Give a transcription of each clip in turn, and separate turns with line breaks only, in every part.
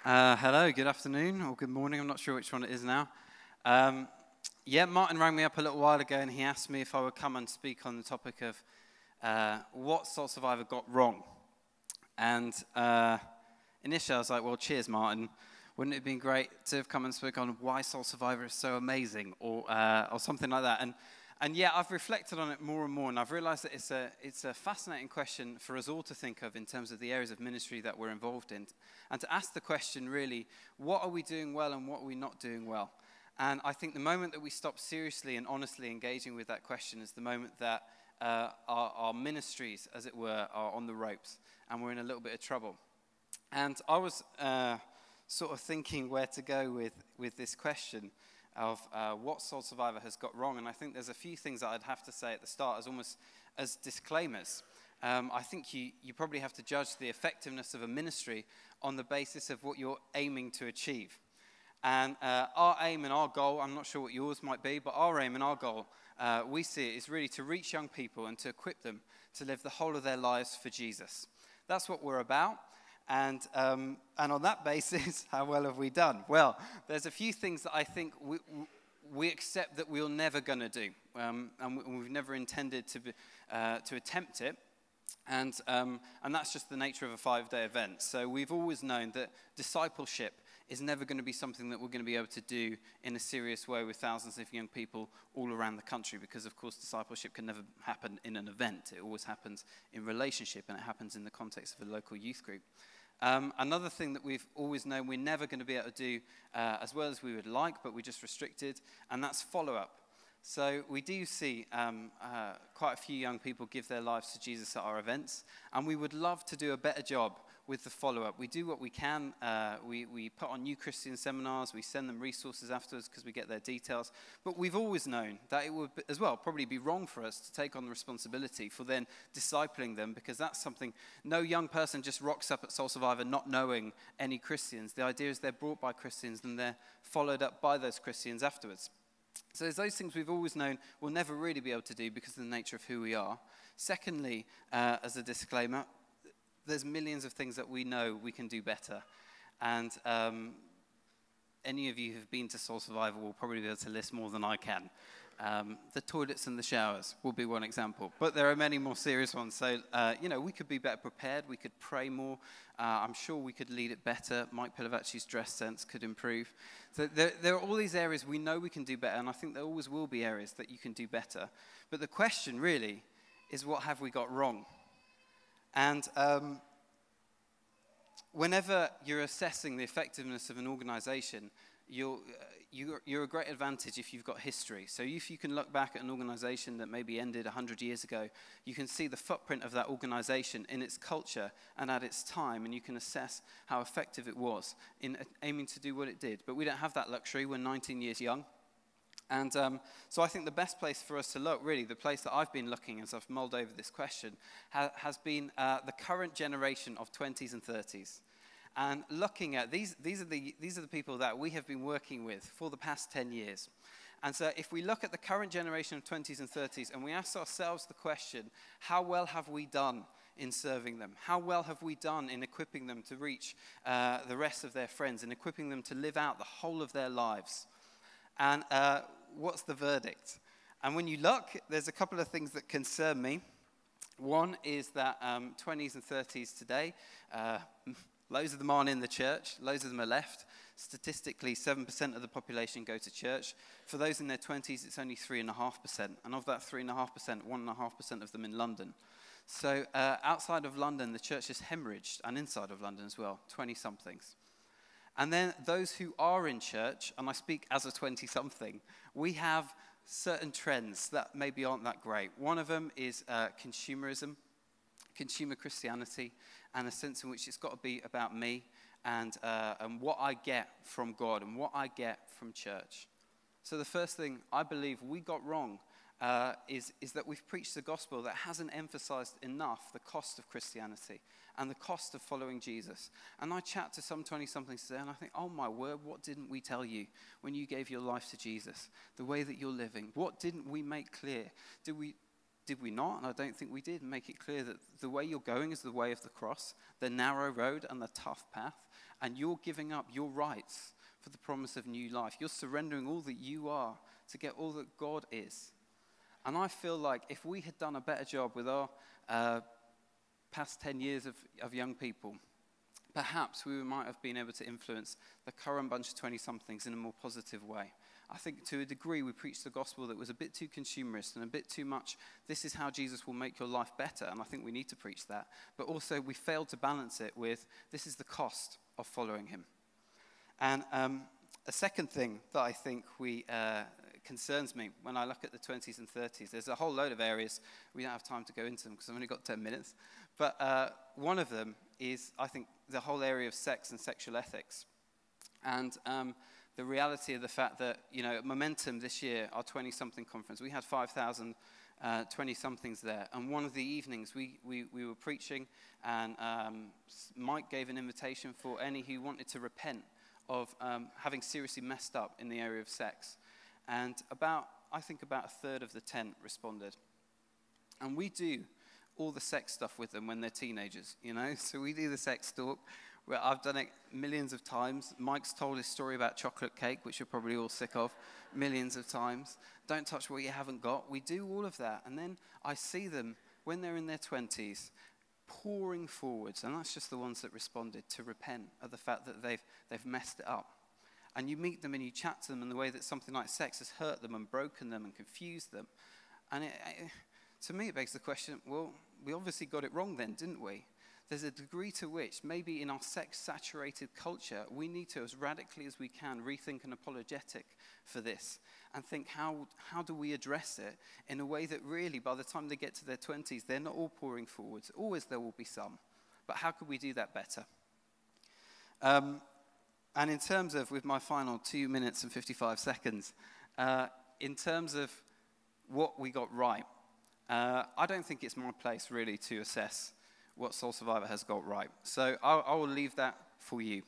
Hello, good afternoon, or good morning. I'm not sure which one it is now. Martin rang me up a little while ago and he asked me if I would come and speak on the topic of what Soul Survivor got wrong. And initially I was like, well, cheers, Martin. Wouldn't it have been great to have come and spoke on why Soul Survivor is so amazing, or something like that? And yeah, I've reflected on it more and more, and I've realized that it's a fascinating question for us all to think of in terms of the areas of ministry that we're involved in. And to ask the question, really, what are we doing well and what are we not doing well? And I think the moment that we stop seriously and honestly engaging with that question is the moment that our ministries, as it were, are on the ropes, and we're in a little bit of trouble. And I was sort of thinking where to go with this question of what Soul Survivor has got wrong. And I think there's a few things that I'd have to say at the start as almost as disclaimers. I think you probably have to judge the effectiveness of a ministry on the basis of what you're aiming to achieve. And our aim and our goal, I'm not sure what yours might be, but our aim and our goal, we see it, is really to reach young people and to equip them to live the whole of their lives for Jesus. That's what we're about. And on that basis, how well have we done? Well, there's a few things that I think we accept that we're never going to do, and we've never intended to attempt it, and that's just the nature of a 5-day event. So we've always known that discipleship is never going to be something that we're going to be able to do in a serious way with thousands of young people all around the country, because of course discipleship can never happen in an event. It always happens in relationship, and it happens in the context of a local youth group. Another thing that we've always known we're never going to be able to do as well as we would like, but we're just restricted, and that's follow-up. So we do see quite a few young people give their lives to Jesus at our events, and we would love to do a better job with the follow-up. We do what we can. We put on new Christian seminars. We send them resources afterwards because we get their details. But we've always known that it would, as well, probably be wrong for us to take on the responsibility for then discipling them, because that's something, no young person just rocks up at Soul Survivor not knowing any Christians. The idea is they're brought by Christians and they're followed up by those Christians afterwards. So there's those things we've always known we'll never really be able to do because of the nature of who we are. Secondly, as a disclaimer, there's millions of things that we know we can do better. And any of you who've been to Soul Survivor will probably be able to list more than I can. The toilets and the showers will be one example. But there are many more serious ones. So, we could be better prepared. We could pray more. I'm sure we could lead it better. Mike Pilavacci's dress sense could improve. So there are all these areas we know we can do better. And I think there always will be areas that you can do better. But the question really is, what have we got wrong? And whenever you're assessing the effectiveness of an organization, you're a great advantage if you've got history. So if you can look back at an organization that maybe ended 100 years ago, you can see the footprint of that organization in its culture and at its time, and you can assess how effective it was in aiming to do what it did. But we don't have that luxury. We're 19 years young. And so I think the best place for us to look, really, the place that I've been looking as I've mulled over this question, has been the current generation of 20s and 30s. And looking at, these are the people that we have been working with for the past 10 years. And so if we look at the current generation of 20s and 30s and we ask ourselves the question, how well have we done in serving them? How well have we done in equipping them to reach the rest of their friends and equipping them to live out the whole of their lives? And what's the verdict? And when you look, there's a couple of things that concern me. One is that 20s and 30s today, loads of them aren't in the church, loads of them are left. Statistically, 7% of the population go to church. For those in their 20s, it's only 3.5%. And of that 3.5%, 1.5% of them in London. So outside of London, the church is hemorrhaged, and inside of London as well, 20-somethings. And then those who are in church, and I speak as a 20-something, we have certain trends that maybe aren't that great. One of them is consumerism, consumer Christianity, and a sense in which it's got to be about me and what I get from God and what I get from church. So the first thing I believe we got wrong is that we've preached the gospel that hasn't emphasized enough the cost of Christianity and the cost of following Jesus. And I chat to some 20-somethings today and I think, oh my word, what didn't we tell you when you gave your life to Jesus? The way that you're living, what didn't we make clear? Did we not? And I don't think we did make it clear that the way you're going is the way of the cross, the narrow road and the tough path, And you're giving up your rights for the promise of new life. You're surrendering all that you are to get all that God is. And I feel like if we had done a better job with our past 10 years of young people, perhaps we might have been able to influence the current bunch of 20-somethings in a more positive way. I think to a degree we preached the gospel that was a bit too consumerist and a bit too much, this is how Jesus will make your life better, and I think we need to preach that. But also we failed to balance it with, this is the cost of following him. And a second thing that I think concerns me when I look at the 20s and 30s, there's a whole load of areas, we don't have time to go into them because I've only got 10 minutes, but one of them is, I think, the whole area of sex and sexual ethics. And the reality of the fact that, at Momentum this year, our 20-something conference, we had 5,000 20-somethings there. And one of the evenings we were preaching, and Mike gave an invitation for any who wanted to repent of having seriously messed up in the area of sex. And I think about a third of the tent responded. And we do all the sex stuff with them when they're teenagers, So we do the sex talk. Well, I've done it millions of times. Mike's told his story about chocolate cake, which you're probably all sick of, millions of times. Don't touch what you haven't got. We do all of that. And then I see them, when they're in their 20s, pouring forwards, and that's just the ones that responded, to repent of the fact that they've messed it up. And you meet them and you chat to them in the way that something like sex has hurt them and broken them and confused them. And to me it begs the question, well, we obviously got it wrong then, didn't we? There's a degree to which, maybe in our sex-saturated culture, we need to, as radically as we can, rethink an apologetic for this and think, how do we address it in a way that really, by the time they get to their 20s, they're not all pouring forwards. Always there will be some. But how could we do that better? And in terms of, with my final 2 minutes and 55 seconds, in terms of what we got right, I don't think it's my place, really, to assess what Soul Survivor has got right. So I will leave that for you.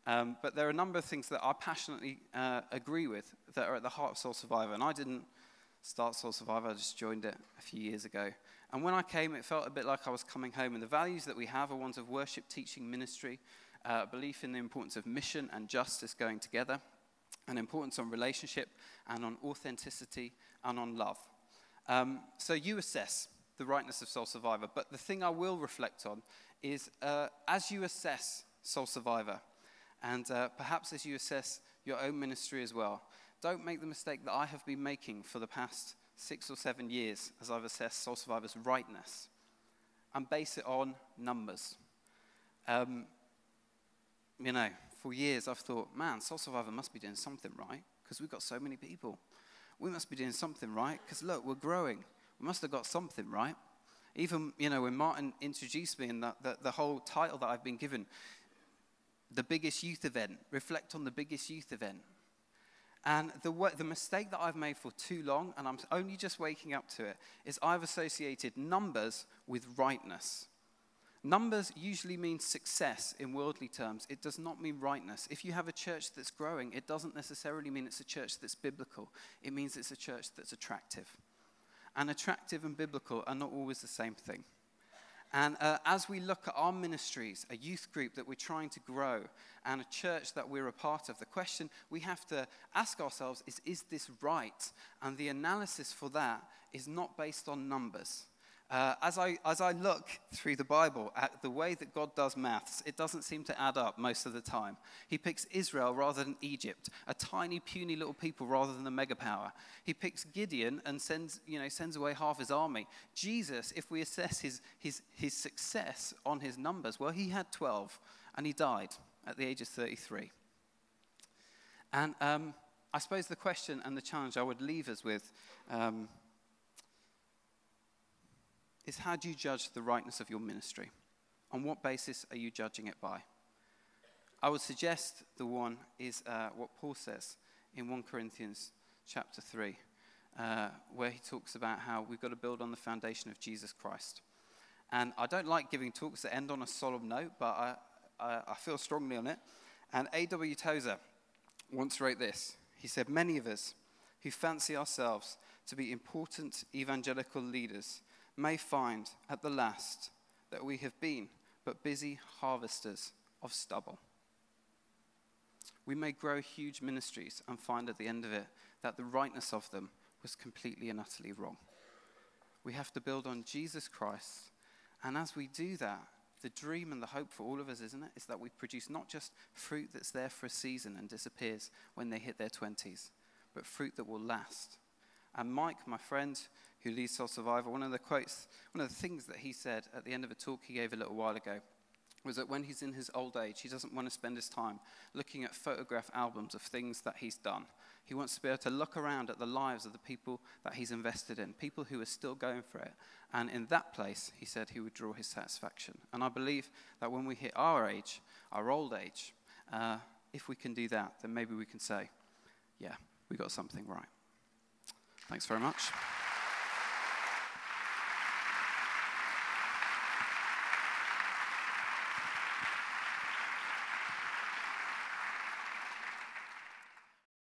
But there are a number of things that I passionately agree with that are at the heart of Soul Survivor. And I didn't start Soul Survivor, I just joined it a few years ago. And when I came, it felt a bit like I was coming home. And the values that we have are ones of worship, teaching, ministry, belief in the importance of mission and justice going together, an importance on relationship and on authenticity and on love. So you assess the rightness of Soul Survivor. But the thing I will reflect on is as you assess Soul Survivor, and perhaps as you assess your own ministry as well, don't make the mistake that I have been making for the past 6 or 7 years as I've assessed Soul Survivor's rightness, and base it on numbers. For years I've thought, man, Soul Survivor must be doing something right because we've got so many people. We must be doing something right because, look, we're growing. We must have got something right. Even, when Martin introduced me and the whole title that I've been given, the biggest youth event, reflect on the biggest youth event. And the mistake that I've made for too long, and I'm only just waking up to it, is I've associated numbers with rightness. Numbers usually mean success in worldly terms. It does not mean rightness. If you have a church that's growing, it doesn't necessarily mean it's a church that's biblical. It means it's a church that's attractive. And attractive and biblical are not always the same thing. And as we look at our ministries, a youth group that we're trying to grow, and a church that we're a part of, the question we have to ask ourselves is this right? And the analysis for that is not based on numbers. As I look through the Bible at the way that God does maths, it doesn't seem to add up most of the time. He picks Israel rather than Egypt, a tiny, puny little people rather than a mega power. He picks Gideon and sends away half his army. Jesus, if we assess his success on his numbers, well, he had 12 and he died at the age of 33. And I suppose the question and the challenge I would leave us with is, how do you judge the rightness of your ministry? On what basis are you judging it by? I would suggest the one is what Paul says in 1 Corinthians chapter 3, where he talks about how we've got to build on the foundation of Jesus Christ. And I don't like giving talks that end on a solemn note, but I feel strongly on it. And A.W. Tozer once wrote this. He said, "Many of us who fancy ourselves to be important evangelical leaders may find at the last that we have been but busy harvesters of stubble." We may grow huge ministries and find at the end of it that the rightness of them was completely and utterly wrong. We have to build on Jesus Christ. And as we do that, the dream and the hope for all of us, isn't it, is that we produce not just fruit that's there for a season and disappears when they hit their 20s, but fruit that will last. And Mike, my friend who leads Soul Survivor, one of the things that he said at the end of a talk he gave a little while ago was that when he's in his old age, he doesn't want to spend his time looking at photograph albums of things that he's done. He wants to be able to look around at the lives of the people that he's invested in, people who are still going for it. And in that place, he said he would draw his satisfaction. And I believe that when we hit our age, our old age, if we can do that, then maybe we can say, yeah, we got something right. Thanks very much.